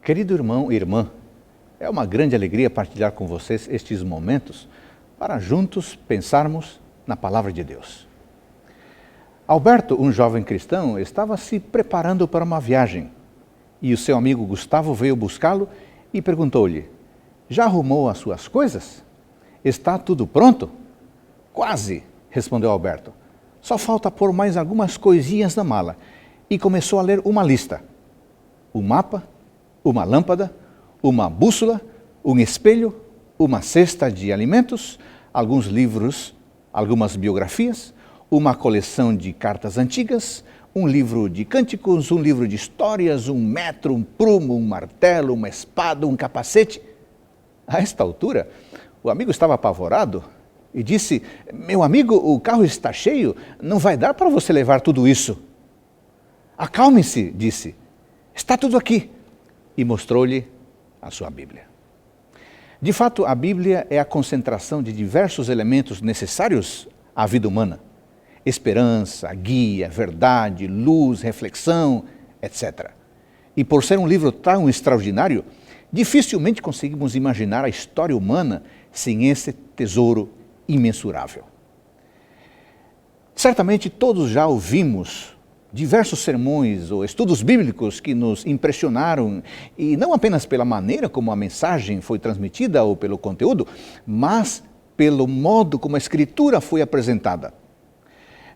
Querido irmão e irmã, é uma grande alegria partilhar com vocês estes momentos para juntos pensarmos na Palavra de Deus. Alberto, um jovem cristão, estava se preparando para uma viagem e o seu amigo Gustavo veio buscá-lo e perguntou-lhe: "Já arrumou as suas coisas? Está tudo pronto?" "Quase", respondeu Alberto. "Só falta pôr mais algumas coisinhas na mala." E começou a ler uma lista: um mapa, uma lâmpada, uma bússola, um espelho, uma cesta de alimentos, alguns livros, algumas biografias, uma coleção de cartas antigas, um livro de cânticos, um livro de histórias, um metro, um prumo, um martelo, uma espada, um capacete. A esta altura, o amigo estava apavorado e disse: "Meu amigo, o carro está cheio, não vai dar para você levar tudo isso." "Acalme-se", disse, "está tudo aqui." E mostrou-lhe a sua Bíblia. De fato, a Bíblia é a concentração de diversos elementos necessários à vida humana: esperança, guia, verdade, luz, reflexão, etc. E por ser um livro tão extraordinário, dificilmente conseguimos imaginar a história humana sem esse tesouro imensurável. Certamente todos já ouvimos diversos sermões ou estudos bíblicos que nos impressionaram, e não apenas pela maneira como a mensagem foi transmitida ou pelo conteúdo, mas pelo modo como a Escritura foi apresentada.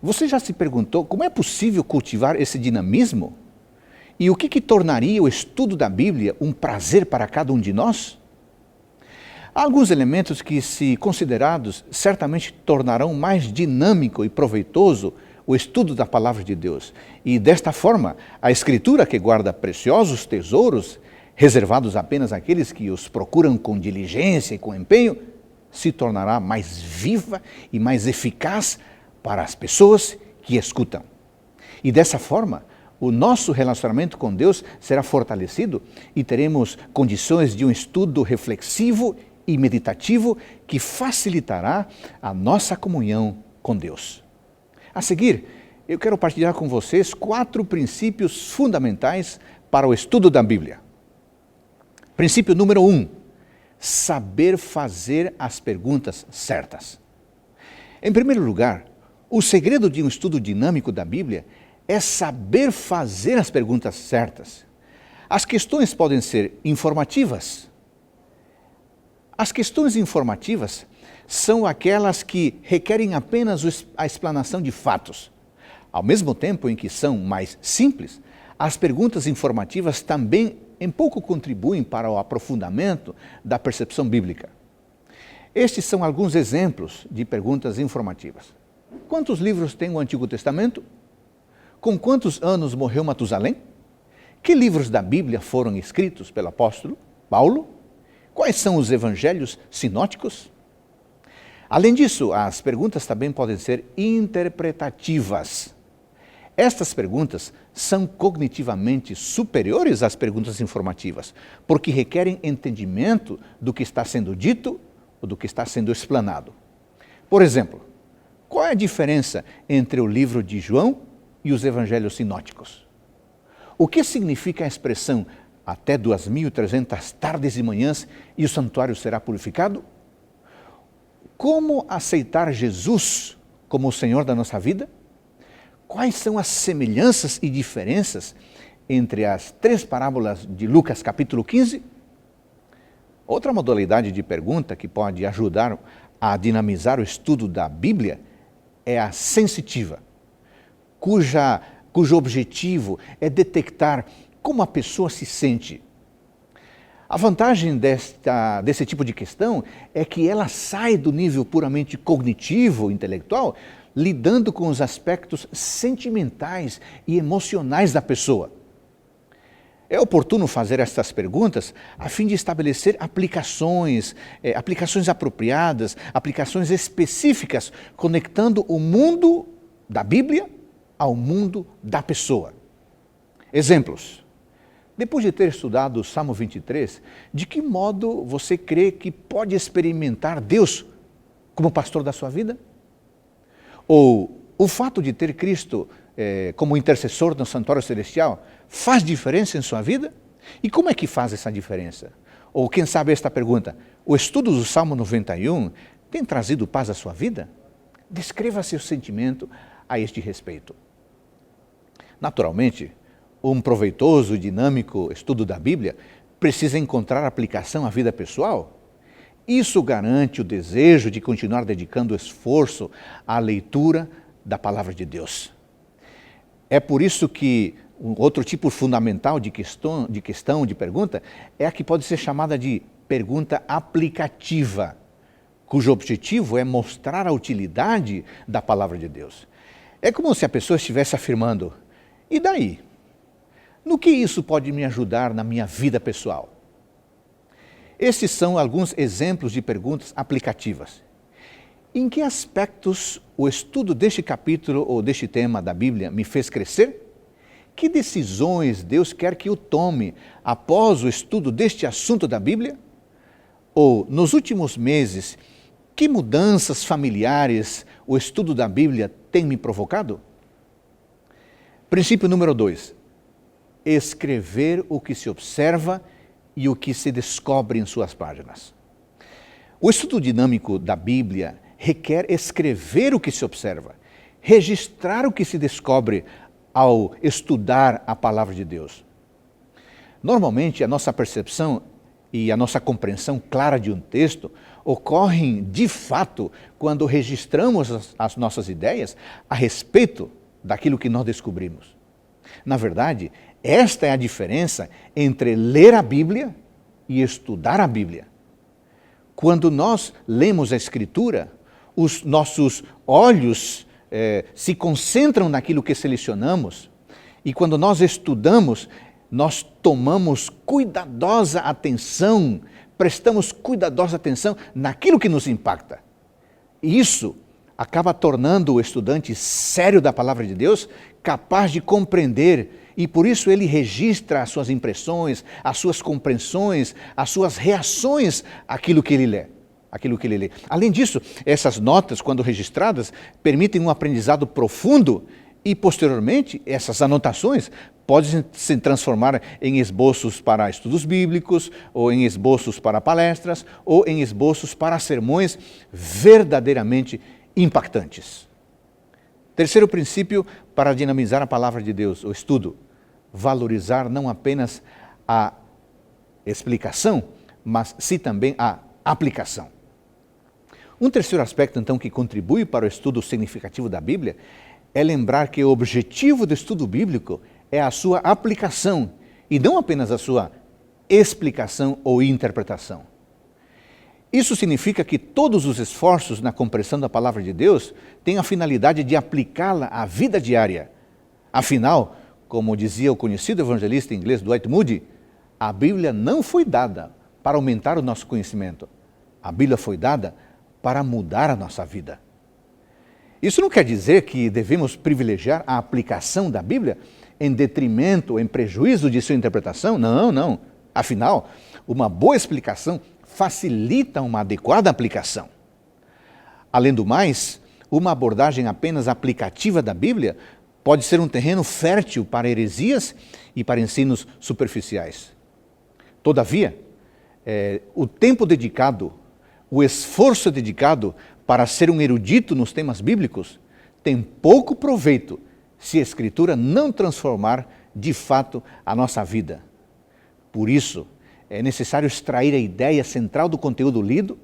Você já se perguntou como é possível cultivar esse dinamismo? E o que tornaria o estudo da Bíblia um prazer para cada um de nós? Há alguns elementos que, se considerados, certamente tornarão mais dinâmico e proveitoso o estudo da Palavra de Deus. E desta forma, a Escritura, que guarda preciosos tesouros, reservados apenas àqueles que os procuram com diligência e com empenho, se tornará mais viva e mais eficaz para as pessoas que escutam. E dessa forma, o nosso relacionamento com Deus será fortalecido e teremos condições de um estudo reflexivo e meditativo que facilitará a nossa comunhão com Deus. A seguir, eu quero partilhar com vocês 4 princípios fundamentais para o estudo da Bíblia. Princípio número 1, saber fazer as perguntas certas. Em primeiro lugar, o segredo de um estudo dinâmico da Bíblia é saber fazer as perguntas certas. As questões podem ser informativas. As questões informativas são aquelas que requerem apenas a explanação de fatos. Ao mesmo tempo em que são mais simples, as perguntas informativas também em pouco contribuem para o aprofundamento da percepção bíblica. Estes são alguns exemplos de perguntas informativas. Quantos livros tem o Antigo Testamento? Com quantos anos morreu Matusalém? Que livros da Bíblia foram escritos pelo apóstolo Paulo? Quais são os evangelhos sinóticos? Além disso, as perguntas também podem ser interpretativas. Estas perguntas são cognitivamente superiores às perguntas informativas, porque requerem entendimento do que está sendo dito ou do que está sendo explanado. Por exemplo, qual é a diferença entre o livro de João e os evangelhos sinóticos? O que significa a expressão "até 2.300 tardes e manhãs e o santuário será purificado"? Como aceitar Jesus como o Senhor da nossa vida? Quais são as semelhanças e diferenças entre as 3 parábolas de Lucas capítulo 15? Outra modalidade de pergunta que pode ajudar a dinamizar o estudo da Bíblia é a sensitiva, cujo objetivo é detectar como a pessoa se sente. A vantagem desse tipo de questão é que ela sai do nível puramente cognitivo, intelectual, lidando com os aspectos sentimentais e emocionais da pessoa. É oportuno fazer estas perguntas a fim de estabelecer aplicações apropriadas, aplicações específicas, conectando o mundo da Bíblia ao mundo da pessoa. Exemplos. Depois de ter estudado o Salmo 23, de que modo você crê que pode experimentar Deus como pastor da sua vida? Ou o fato de ter Cristo como intercessor no santuário celestial faz diferença em sua vida? E como é que faz essa diferença? Ou quem sabe esta pergunta, o estudo do Salmo 91 tem trazido paz à sua vida? Descreva seu sentimento a este respeito. Naturalmente, um proveitoso e dinâmico estudo da Bíblia precisa encontrar aplicação à vida pessoal. Isso garante o desejo de continuar dedicando esforço à leitura da Palavra de Deus. É por isso que um outro tipo fundamental de pergunta, é a que pode ser chamada de pergunta aplicativa, cujo objetivo é mostrar a utilidade da Palavra de Deus. É como se a pessoa estivesse afirmando, e daí? No que isso pode me ajudar na minha vida pessoal? Estes são alguns exemplos de perguntas aplicativas. Em que aspectos o estudo deste capítulo ou deste tema da Bíblia me fez crescer? Que decisões Deus quer que eu tome após o estudo deste assunto da Bíblia? Ou, nos últimos meses, que mudanças familiares o estudo da Bíblia tem me provocado? Princípio número 2. Escrever o que se observa e o que se descobre em suas páginas. O estudo dinâmico da Bíblia requer escrever o que se observa, registrar o que se descobre ao estudar a Palavra de Deus. Normalmente, a nossa percepção e a nossa compreensão clara de um texto ocorrem, de fato, quando registramos as nossas ideias a respeito daquilo que nós descobrimos. Na verdade, esta é a diferença entre ler a Bíblia e estudar a Bíblia. Quando nós lemos a Escritura, os nossos olhos se concentram naquilo que selecionamos, e quando nós estudamos, nós tomamos cuidadosa atenção, prestamos cuidadosa atenção naquilo que nos impacta. E isso acaba tornando o estudante sério da Palavra de Deus capaz de compreender, e por isso ele registra as suas impressões, as suas compreensões, as suas reações àquilo que ele lê. Além disso, essas notas, quando registradas, permitem um aprendizado profundo e, posteriormente, essas anotações podem se transformar em esboços para estudos bíblicos, ou em esboços para palestras, ou em esboços para sermões verdadeiramente impactantes. Terceiro princípio para dinamizar a Palavra de Deus, o estudo: valorizar não apenas a explicação, mas sim também a aplicação. Um terceiro aspecto, então, que contribui para o estudo significativo da Bíblia é lembrar que o objetivo do estudo bíblico é a sua aplicação e não apenas a sua explicação ou interpretação. Isso significa que todos os esforços na compreensão da Palavra de Deus têm a finalidade de aplicá-la à vida diária. Afinal, como dizia o conhecido evangelista inglês Dwight Moody, a Bíblia não foi dada para aumentar o nosso conhecimento. A Bíblia foi dada para mudar a nossa vida. Isso não quer dizer que devemos privilegiar a aplicação da Bíblia em detrimento, em prejuízo de sua interpretação. Não. Afinal, uma boa explicação facilita uma adequada aplicação. Além do mais, uma abordagem apenas aplicativa da Bíblia pode ser um terreno fértil para heresias e para ensinos superficiais. Todavia, o tempo dedicado, o esforço dedicado para ser um erudito nos temas bíblicos tem pouco proveito se a Escritura não transformar de fato a nossa vida. Por isso, é necessário extrair a ideia central do conteúdo lido,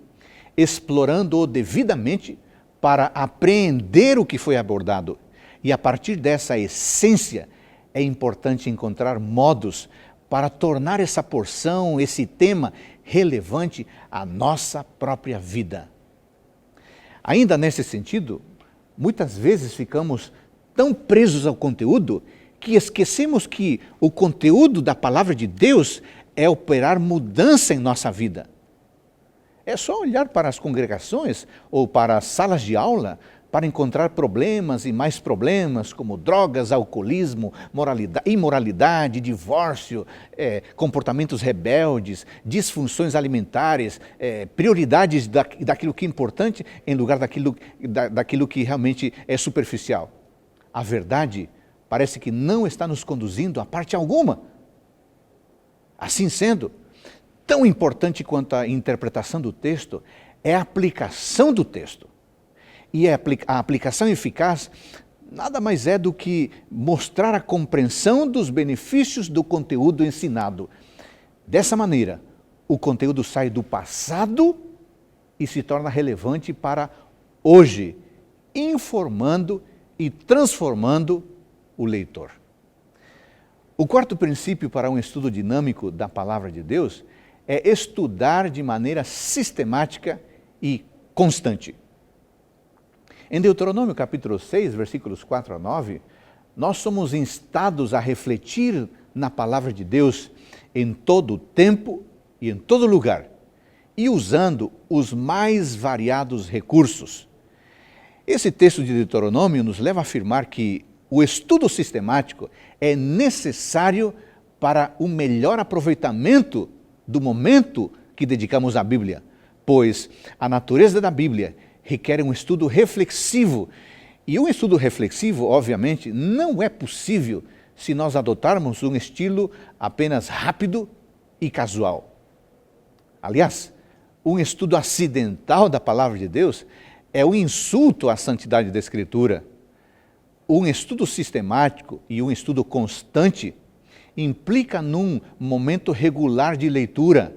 explorando-o devidamente para apreender o que foi abordado. E a partir dessa essência, é importante encontrar modos para tornar essa porção, esse tema, relevante à nossa própria vida. Ainda nesse sentido, muitas vezes ficamos tão presos ao conteúdo que esquecemos que o conteúdo da Palavra de Deus é operar mudança em nossa vida. É só olhar para as congregações ou para as salas de aula para encontrar problemas e mais problemas, como drogas, alcoolismo, imoralidade, divórcio, comportamentos rebeldes, disfunções alimentares, prioridades daquilo que é importante em lugar daquilo que realmente é superficial. A verdade parece que não está nos conduzindo a parte alguma. Assim sendo, tão importante quanto a interpretação do texto é a aplicação do texto. E a aplicação eficaz nada mais é do que mostrar a compreensão dos benefícios do conteúdo ensinado. Dessa maneira, o conteúdo sai do passado e se torna relevante para hoje, informando e transformando o leitor. O quarto princípio para um estudo dinâmico da Palavra de Deus é estudar de maneira sistemática e constante. Em Deuteronômio capítulo 6, versículos 4 a 9, nós somos instados a refletir na Palavra de Deus em todo tempo e em todo lugar, e usando os mais variados recursos. Esse texto de Deuteronômio nos leva a afirmar que o estudo sistemático é necessário para o melhor aproveitamento do momento que dedicamos à Bíblia, pois a natureza da Bíblia requer um estudo reflexivo. E um estudo reflexivo, obviamente, não é possível se nós adotarmos um estilo apenas rápido e casual. Aliás, um estudo acidental da Palavra de Deus é um insulto à santidade da Escritura. Um estudo sistemático e um estudo constante implica num momento regular de leitura,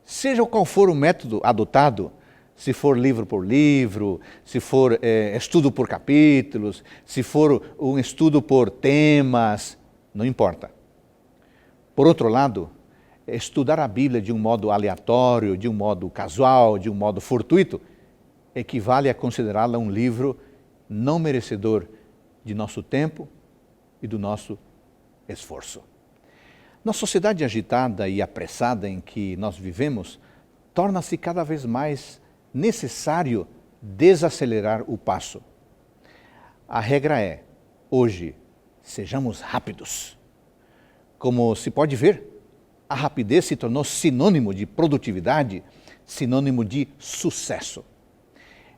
seja qual for o método adotado, se for livro por livro, se for estudo por capítulos, se for um estudo por temas, não importa. Por outro lado, estudar a Bíblia de um modo aleatório, de um modo casual, de um modo fortuito, equivale a considerá-la um livro não merecedor de nosso tempo e do nosso esforço. Na sociedade agitada e apressada em que nós vivemos, torna-se cada vez mais necessário desacelerar o passo. A regra é, hoje, sejamos rápidos. Como se pode ver, a rapidez se tornou sinônimo de produtividade, sinônimo de sucesso.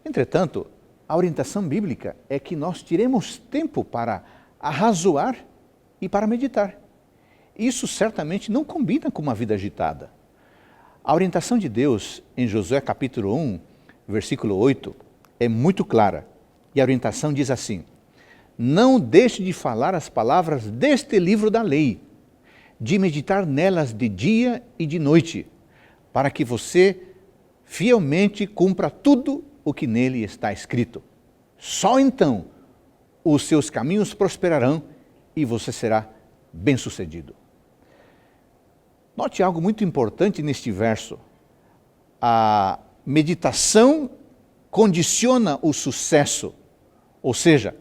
Entretanto, a orientação bíblica é que nós tiremos tempo para arrazoar e para meditar. Isso certamente não combina com uma vida agitada. A orientação de Deus em Josué capítulo 1, versículo 8, é muito clara. E a orientação diz assim: não deixe de falar as palavras deste livro da lei, de meditar nelas de dia e de noite, para que você fielmente cumpra tudo o que nele está escrito. Só então os seus caminhos prosperarão e você será bem-sucedido. Note algo muito importante neste verso. A meditação condiciona o sucesso, ou seja,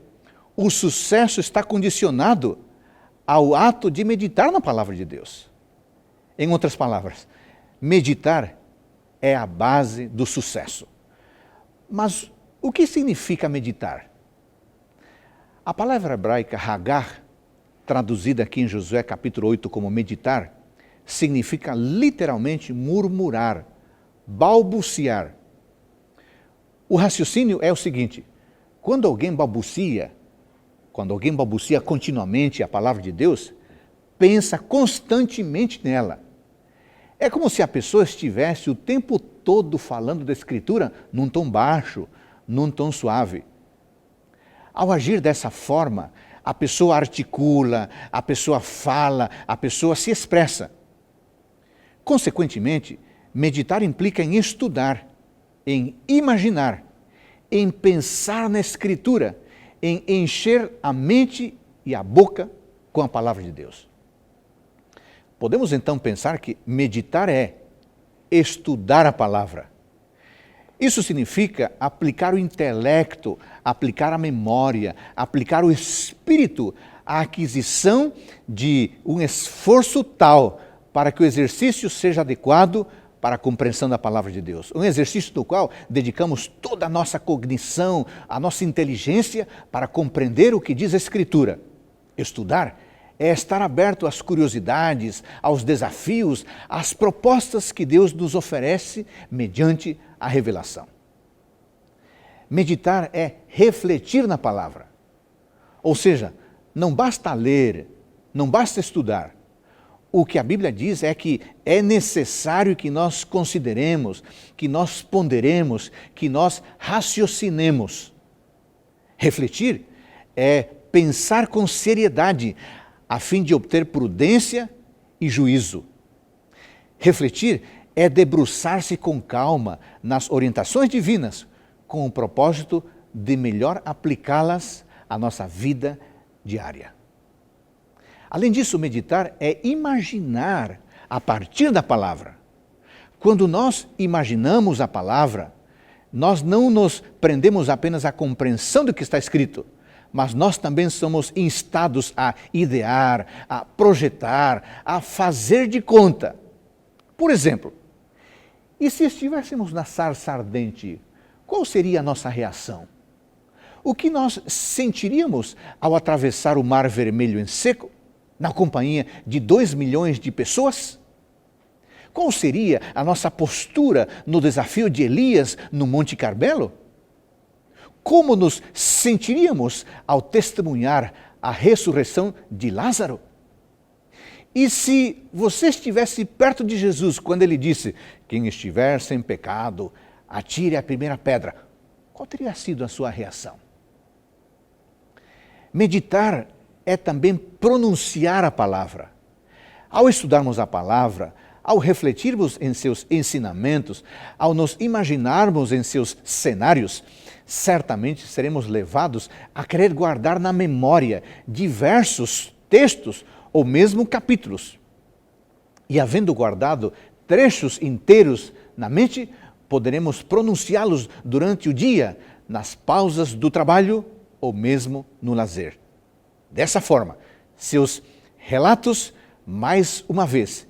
o sucesso está condicionado ao ato de meditar na palavra de Deus. Em outras palavras, meditar é a base do sucesso. Mas o que significa meditar? A palavra hebraica hagar, traduzida aqui em Josué capítulo 8 como meditar, significa literalmente murmurar, balbuciar. O raciocínio é o seguinte: quando alguém balbucia continuamente a palavra de Deus, pensa constantemente nela. É como se a pessoa estivesse o tempo todo falando da Escritura num tom baixo, num tom suave. Ao agir dessa forma, a pessoa articula, a pessoa fala, a pessoa se expressa. Consequentemente, meditar implica em estudar, em imaginar, em pensar na Escritura, em encher a mente e a boca com a palavra de Deus. Podemos então pensar que meditar é estudar a palavra. Isso significa aplicar o intelecto, aplicar a memória, aplicar o espírito à aquisição de um esforço tal para que o exercício seja adequado para a compreensão da palavra de Deus. Um exercício do qual dedicamos toda a nossa cognição, a nossa inteligência para compreender o que diz a Escritura. Estudar é estar aberto às curiosidades, aos desafios, às propostas que Deus nos oferece mediante a revelação. Meditar é refletir na palavra. Ou seja, não basta ler, não basta estudar. o que a Bíblia diz é que é necessário que nós consideremos, que nós ponderemos, que nós raciocinemos. Refletir é pensar com seriedade, a fim de obter prudência e juízo. Refletir é debruçar-se com calma nas orientações divinas, com o propósito de melhor aplicá-las à nossa vida diária. Além disso, meditar é imaginar a partir da palavra. Quando nós imaginamos a palavra, nós não nos prendemos apenas à compreensão do que está escrito, mas nós também somos instados a idear, a projetar, a fazer de conta. Por exemplo, e se estivéssemos na sarça ardente, qual seria a nossa reação? O que nós sentiríamos ao atravessar o Mar Vermelho em seco, na companhia de 2 milhões de pessoas? Qual seria a nossa postura no desafio de Elias no Monte Carmelo? Como nos sentiríamos ao testemunhar a ressurreição de Lázaro? E se você estivesse perto de Jesus quando ele disse: quem estiver sem pecado, atire a primeira pedra, qual teria sido a sua reação? Meditar é também pronunciar a palavra. Ao estudarmos a palavra, ao refletirmos em seus ensinamentos, ao nos imaginarmos em seus cenários, certamente seremos levados a querer guardar na memória diversos textos ou mesmo capítulos. E havendo guardado trechos inteiros na mente, poderemos pronunciá-los durante o dia, nas pausas do trabalho ou mesmo no lazer. Dessa forma, seus relatos, mais uma vez,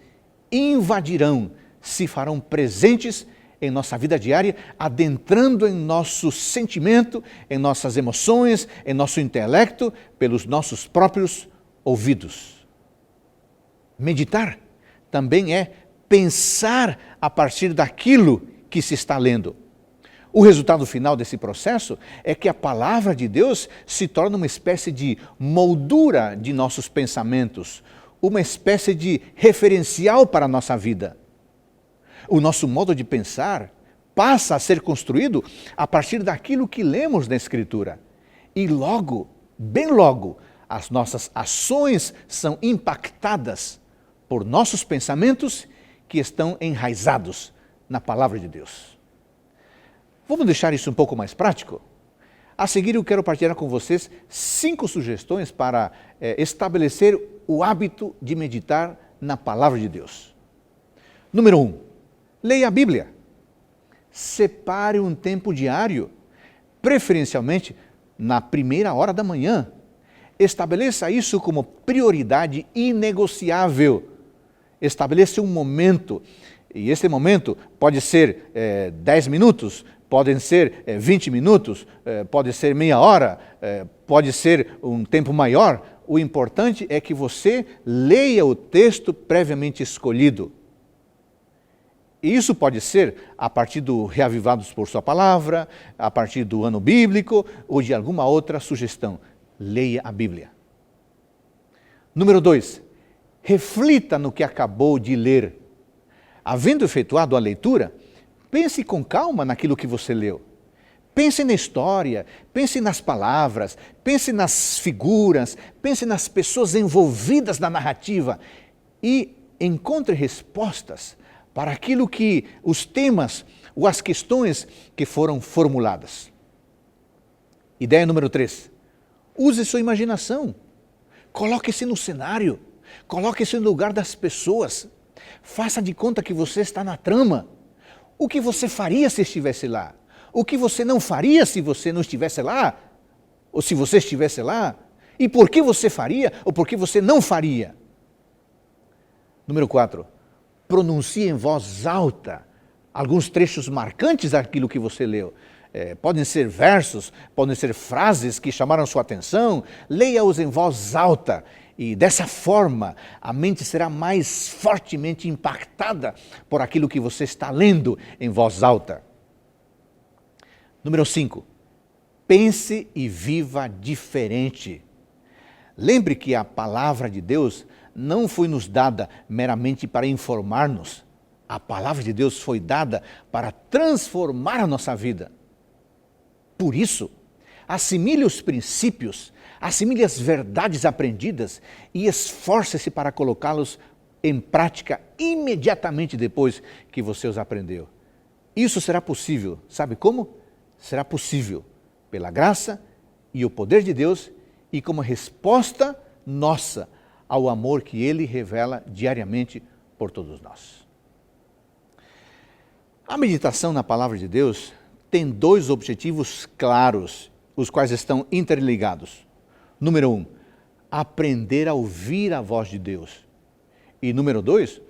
invadirão, se farão presentes em nossa vida diária, adentrando em nosso sentimento, em nossas emoções, em nosso intelecto, pelos nossos próprios ouvidos. Meditar também é pensar a partir daquilo que se está lendo. O resultado final desse processo é que a palavra de Deus se torna uma espécie de moldura de nossos pensamentos, uma espécie de referencial para a nossa vida. O nosso modo de pensar passa a ser construído a partir daquilo que lemos na Escritura. E logo, bem logo, as nossas ações são impactadas por nossos pensamentos que estão enraizados na palavra de Deus. Vamos deixar isso um pouco mais prático? A seguir, eu quero partilhar com vocês 5 sugestões para estabelecer o hábito de meditar na palavra de Deus. Número 1, leia a Bíblia. Separe um tempo diário, preferencialmente na primeira hora da manhã. Estabeleça isso como prioridade inegociável. Estabeleça um momento, e esse momento pode ser 10 minutos, podem ser 20 minutos, pode ser meia hora, pode ser um tempo maior. O importante é que você leia o texto previamente escolhido. E isso pode ser a partir do Reavivados por Sua Palavra, a partir do ano bíblico ou de alguma outra sugestão. Leia a Bíblia. Número 2, reflita no que acabou de ler. Havendo efetuado a leitura, pense com calma naquilo que você leu. Pense na história, pense nas palavras, pense nas figuras, pense nas pessoas envolvidas na narrativa e encontre respostas para aquilo que os temas ou as questões que foram formuladas. Ideia número 3. Use sua imaginação. Coloque-se no cenário. Coloque-se no lugar das pessoas. Faça de conta que você está na trama. O que você faria se estivesse lá? O que você não faria se você não estivesse lá? Ou se você estivesse lá? E por que você faria ou por que você não faria? Número 4. Pronuncie em voz alta alguns trechos marcantes daquilo que você leu. Podem ser versos, podem ser frases que chamaram sua atenção. Leia-os em voz alta. E dessa forma, a mente será mais fortemente impactada por aquilo que você está lendo em voz alta. Número 5. Pense e viva diferente. Lembre que a palavra de Deus não foi nos dada meramente para informar-nos. A palavra de Deus foi dada para transformar a nossa vida. Por isso, assimile os princípios, assimile as verdades aprendidas e esforce-se para colocá-los em prática imediatamente depois que você os aprendeu. Isso será possível, sabe como? Será possível pela graça e o poder de Deus e como resposta nossa ao amor que Ele revela diariamente por todos nós. A meditação na palavra de Deus tem dois objetivos claros, os quais estão interligados. Número 1, aprender a ouvir a voz de Deus. E número 2,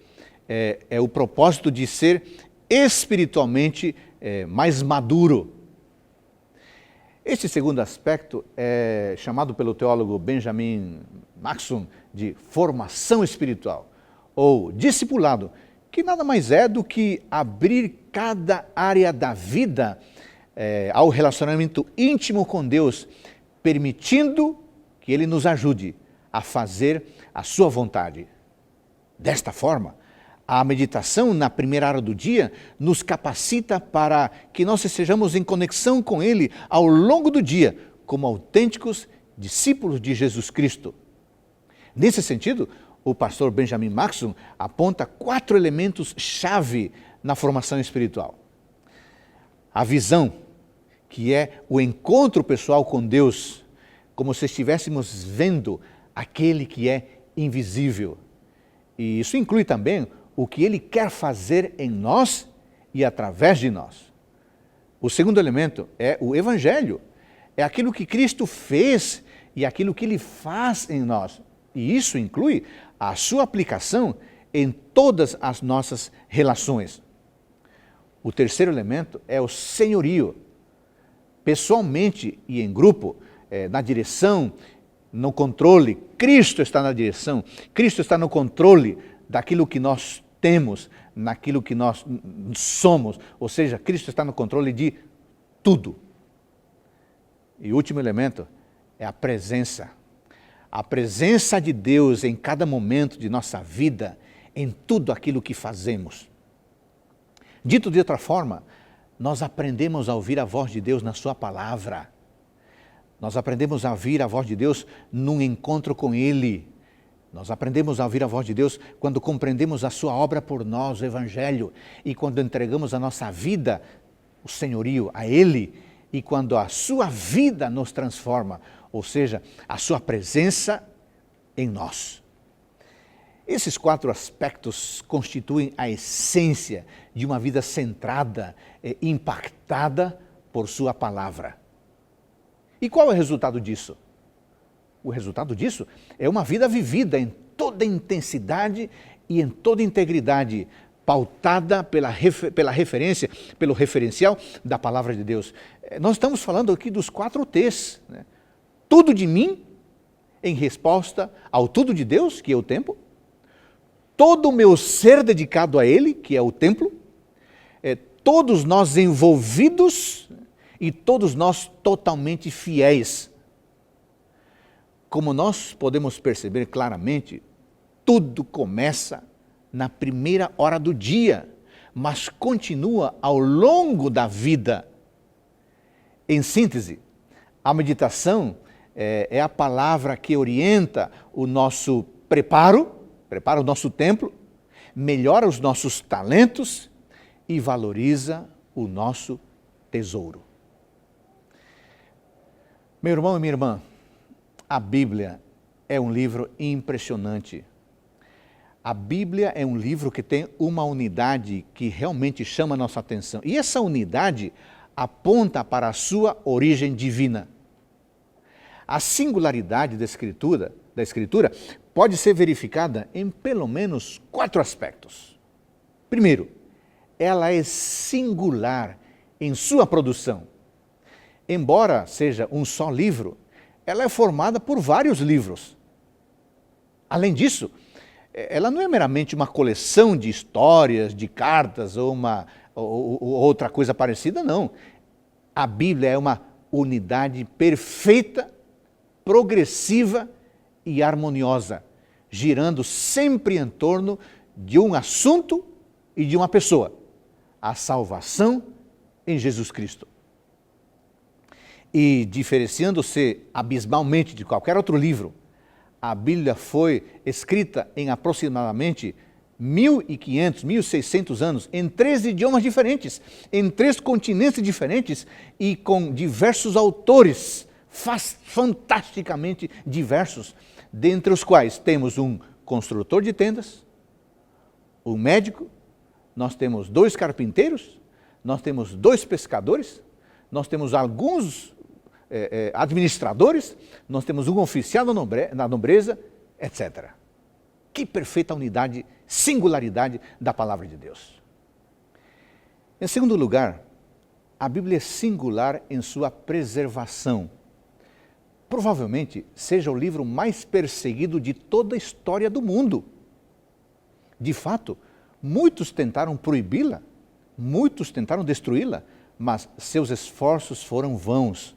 é o propósito de ser espiritualmente mais maduro. Este segundo aspecto é chamado pelo teólogo Benjamin Maxum de formação espiritual, ou discipulado, que nada mais é do que abrir cada área da vida ao relacionamento íntimo com Deus, permitindo que Ele nos ajude a fazer a sua vontade. Desta forma, a meditação na primeira hora do dia nos capacita para que nós estejamos em conexão com Ele ao longo do dia, como autênticos discípulos de Jesus Cristo. Nesse sentido, o pastor Benjamin Maxum aponta 4 elementos-chave na formação espiritual. A visão, que é o encontro pessoal com Deus, como se estivéssemos vendo aquele que é invisível. E isso inclui também o que Ele quer fazer em nós e através de nós. O segundo elemento é o Evangelho. É aquilo que Cristo fez e aquilo que Ele faz em nós. E isso inclui a sua aplicação em todas as nossas relações. O terceiro elemento é o senhorio. Pessoalmente e em grupo, na direção, no controle, Cristo está na direção, Cristo está no controle daquilo que nós temos, naquilo que nós somos, ou seja, Cristo está no controle de tudo. E o último elemento é a presença de Deus em cada momento de nossa vida, em tudo aquilo que fazemos. Dito de outra forma, nós aprendemos a ouvir a voz de Deus na sua palavra. Nós aprendemos a ouvir a voz de Deus num encontro com Ele. Nós aprendemos a ouvir a voz de Deus quando compreendemos a sua obra por nós, o Evangelho, e quando entregamos a nossa vida, o senhorio, a Ele, e quando a sua vida nos transforma, ou seja, a sua presença em nós. Esses 4 aspectos constituem a essência de uma vida centrada, impactada por sua palavra. E qual é o resultado disso? O resultado disso é uma vida vivida em toda intensidade e em toda integridade, pautada pela referência, pelo referencial da palavra de Deus. Nós estamos falando aqui dos 4 T's, né? Tudo de mim, em resposta ao tudo de Deus, que é o tempo. Todo o meu ser dedicado a Ele, que é o templo. Todos nós envolvidos e todos nós totalmente fiéis. Como nós podemos perceber claramente, tudo começa na primeira hora do dia, mas continua ao longo da vida. Em síntese, a meditação é a palavra que orienta o nosso prepara o nosso templo, melhora os nossos talentos e valoriza o nosso tesouro. Meu irmão e minha irmã, a Bíblia é um livro impressionante. A Bíblia é um livro que tem uma unidade que realmente chama a nossa atenção. E essa unidade aponta para a sua origem divina. A singularidade da Escritura pode ser verificada em pelo menos 4 aspectos. Primeiro, ela é singular em sua produção. Embora seja um só livro, ela é formada por vários livros. Além disso, ela não é meramente uma coleção de histórias, de cartas ou outra coisa parecida, não. A Bíblia é uma unidade perfeita, progressiva e harmoniosa, girando sempre em torno de um assunto e de uma pessoa: a salvação em Jesus Cristo. E diferenciando-se abismalmente de qualquer outro livro, a Bíblia foi escrita em aproximadamente 1.500, 1.600 anos, em 3 idiomas diferentes, em 3 continentes diferentes e com diversos autores fantasticamente diversos, dentre os quais temos um construtor de tendas, um médico, nós temos 2 carpinteiros, nós temos 2 pescadores, nós temos alguns administradores, nós temos um oficial da nobreza, etc. Que perfeita unidade, singularidade da palavra de Deus. Em segundo lugar, a Bíblia é singular em sua preservação. Provavelmente seja o livro mais perseguido de toda a história do mundo. De fato, muitos tentaram proibi-la, muitos tentaram destruí-la, mas seus esforços foram vãos.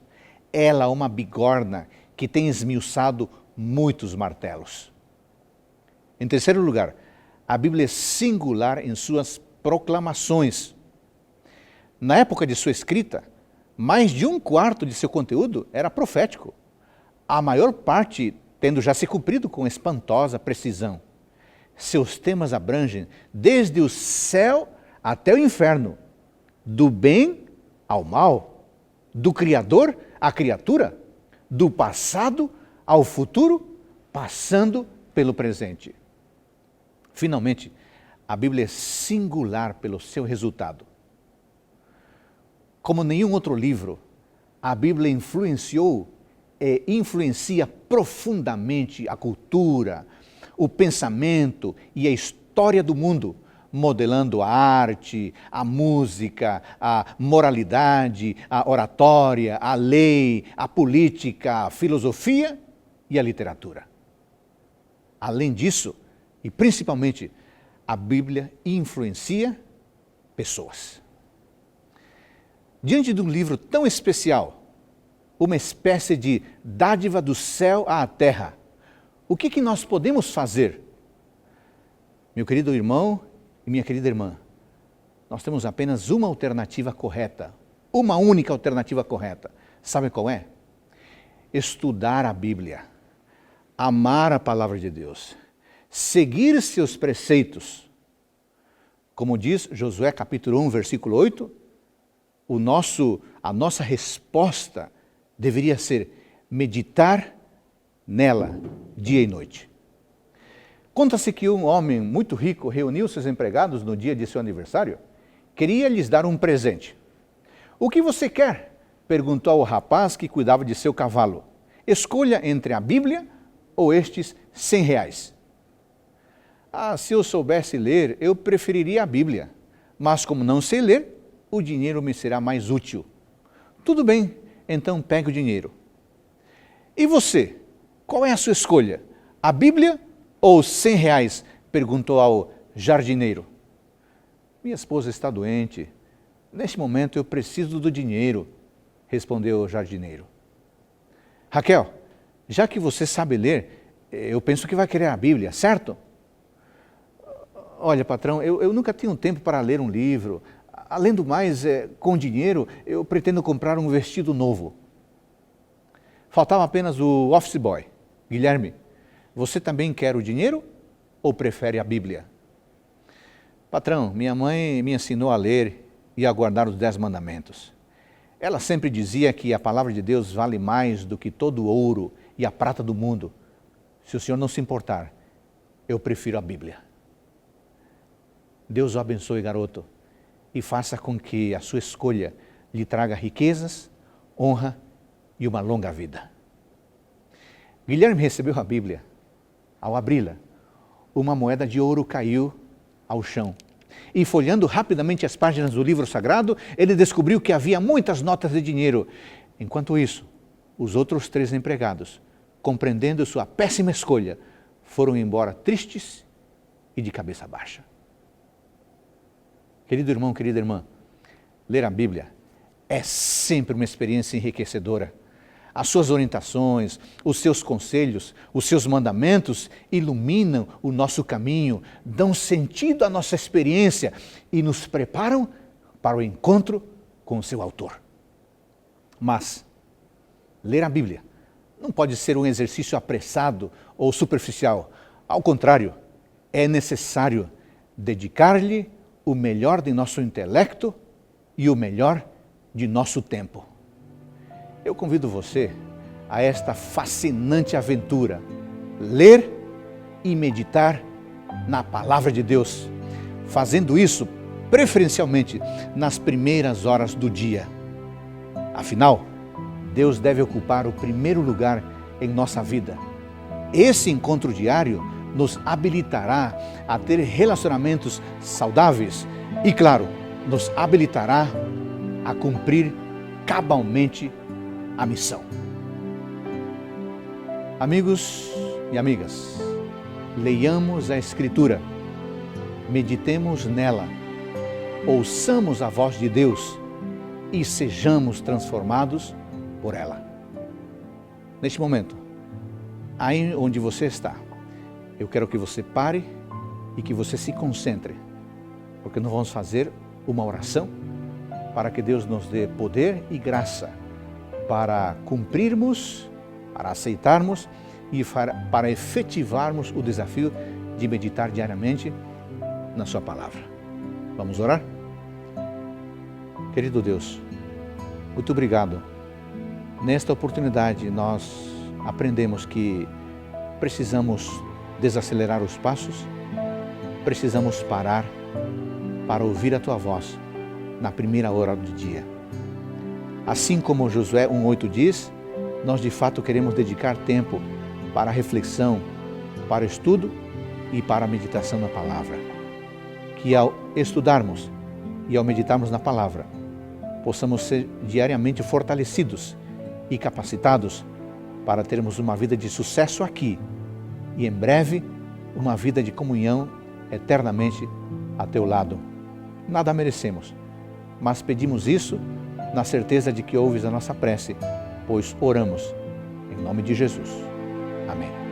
Ela é uma bigorna que tem esmiuçado muitos martelos. Em terceiro lugar, a Bíblia é singular em suas proclamações. Na época de sua escrita, mais de 1/4 de seu conteúdo era profético, a maior parte tendo já se cumprido com espantosa precisão. Seus temas abrangem desde o céu até o inferno, do bem ao mal, do Criador à criatura, do passado ao futuro, passando pelo presente. Finalmente, a Bíblia é singular pelo seu resultado. Como nenhum outro livro, a Bíblia influenciou e influencia profundamente a cultura, o pensamento e a história do mundo, modelando a arte, a música, a moralidade, a oratória, a lei, a política, a filosofia e a literatura. Além disso, e principalmente, a Bíblia influencia pessoas. Diante de um livro tão especial, uma espécie de dádiva do céu à terra, o que nós podemos fazer? Meu querido irmão e minha querida irmã, nós temos apenas uma alternativa correta, uma única alternativa correta. Sabe qual é? Estudar a Bíblia, amar a palavra de Deus, seguir seus preceitos. Como diz Josué capítulo 1, versículo 8, a nossa resposta deveria ser meditar nela dia e noite. Conta-se que um homem muito rico reuniu seus empregados no dia de seu aniversário, queria lhes dar um presente. O que você quer? Perguntou ao rapaz que cuidava de seu cavalo. Escolha entre a Bíblia ou estes R$100. Se eu soubesse ler, eu preferiria a Bíblia, mas como não sei ler, o dinheiro me será mais útil. Tudo bem, então pegue o dinheiro. E você? Qual é a sua escolha? A Bíblia ou R$100? Perguntou ao jardineiro. Minha esposa está doente. Neste momento eu preciso do dinheiro, respondeu o jardineiro. Raquel, já que você sabe ler, eu penso que vai querer a Bíblia, certo? Olha, patrão, eu nunca tenho tempo para ler um livro. Além do mais, com dinheiro, eu pretendo comprar um vestido novo. Faltava apenas o office boy. Guilherme, você também quer o dinheiro ou prefere a Bíblia? Patrão, minha mãe me ensinou a ler e a guardar os 10 mandamentos. Ela sempre dizia que a palavra de Deus vale mais do que todo o ouro e a prata do mundo. Se o senhor não se importar, eu prefiro a Bíblia. Deus o abençoe, garoto, e faça com que a sua escolha lhe traga riquezas, honra e uma longa vida. Guilherme recebeu a Bíblia. Ao abri-la, uma moeda de ouro caiu ao chão. E folheando rapidamente as páginas do livro sagrado, ele descobriu que havia muitas notas de dinheiro. Enquanto isso, os outros 3 empregados, compreendendo sua péssima escolha, foram embora tristes e de cabeça baixa. Querido irmão, querida irmã, ler a Bíblia é sempre uma experiência enriquecedora. As suas orientações, os seus conselhos, os seus mandamentos iluminam o nosso caminho, dão sentido à nossa experiência e nos preparam para o encontro com o seu autor. Mas ler a Bíblia não pode ser um exercício apressado ou superficial. Ao contrário, é necessário dedicar-lhe o melhor de nosso intelecto e o melhor de nosso tempo. Eu convido você a esta fascinante aventura, ler e meditar na Palavra de Deus, fazendo isso preferencialmente nas primeiras horas do dia. Afinal, Deus deve ocupar o primeiro lugar em nossa vida. Esse encontro diário nos habilitará a ter relacionamentos saudáveis e, claro, nos habilitará a cumprir cabalmente a missão. Amigos e amigas, leiamos a Escritura, meditemos nela, ouçamos a voz de Deus e sejamos transformados por ela. Neste momento, aí onde você está, eu quero que você pare e que você se concentre, porque nós vamos fazer uma oração para que Deus nos dê poder e graça para cumprirmos, para aceitarmos e para efetivarmos o desafio de meditar diariamente na sua palavra. Vamos orar? Querido Deus, muito obrigado. Nesta oportunidade nós aprendemos que precisamos desacelerar os passos, precisamos parar para ouvir a Tua voz na primeira hora do dia. Assim como Josué 1,8 diz, nós de fato queremos dedicar tempo para a reflexão, para o estudo e para a meditação na palavra. Que ao estudarmos e ao meditarmos na palavra, possamos ser diariamente fortalecidos e capacitados para termos uma vida de sucesso aqui e em breve uma vida de comunhão eternamente a Teu lado. Nada merecemos, mas pedimos isso na certeza de que ouves a nossa prece, pois oramos em nome de Jesus. Amém.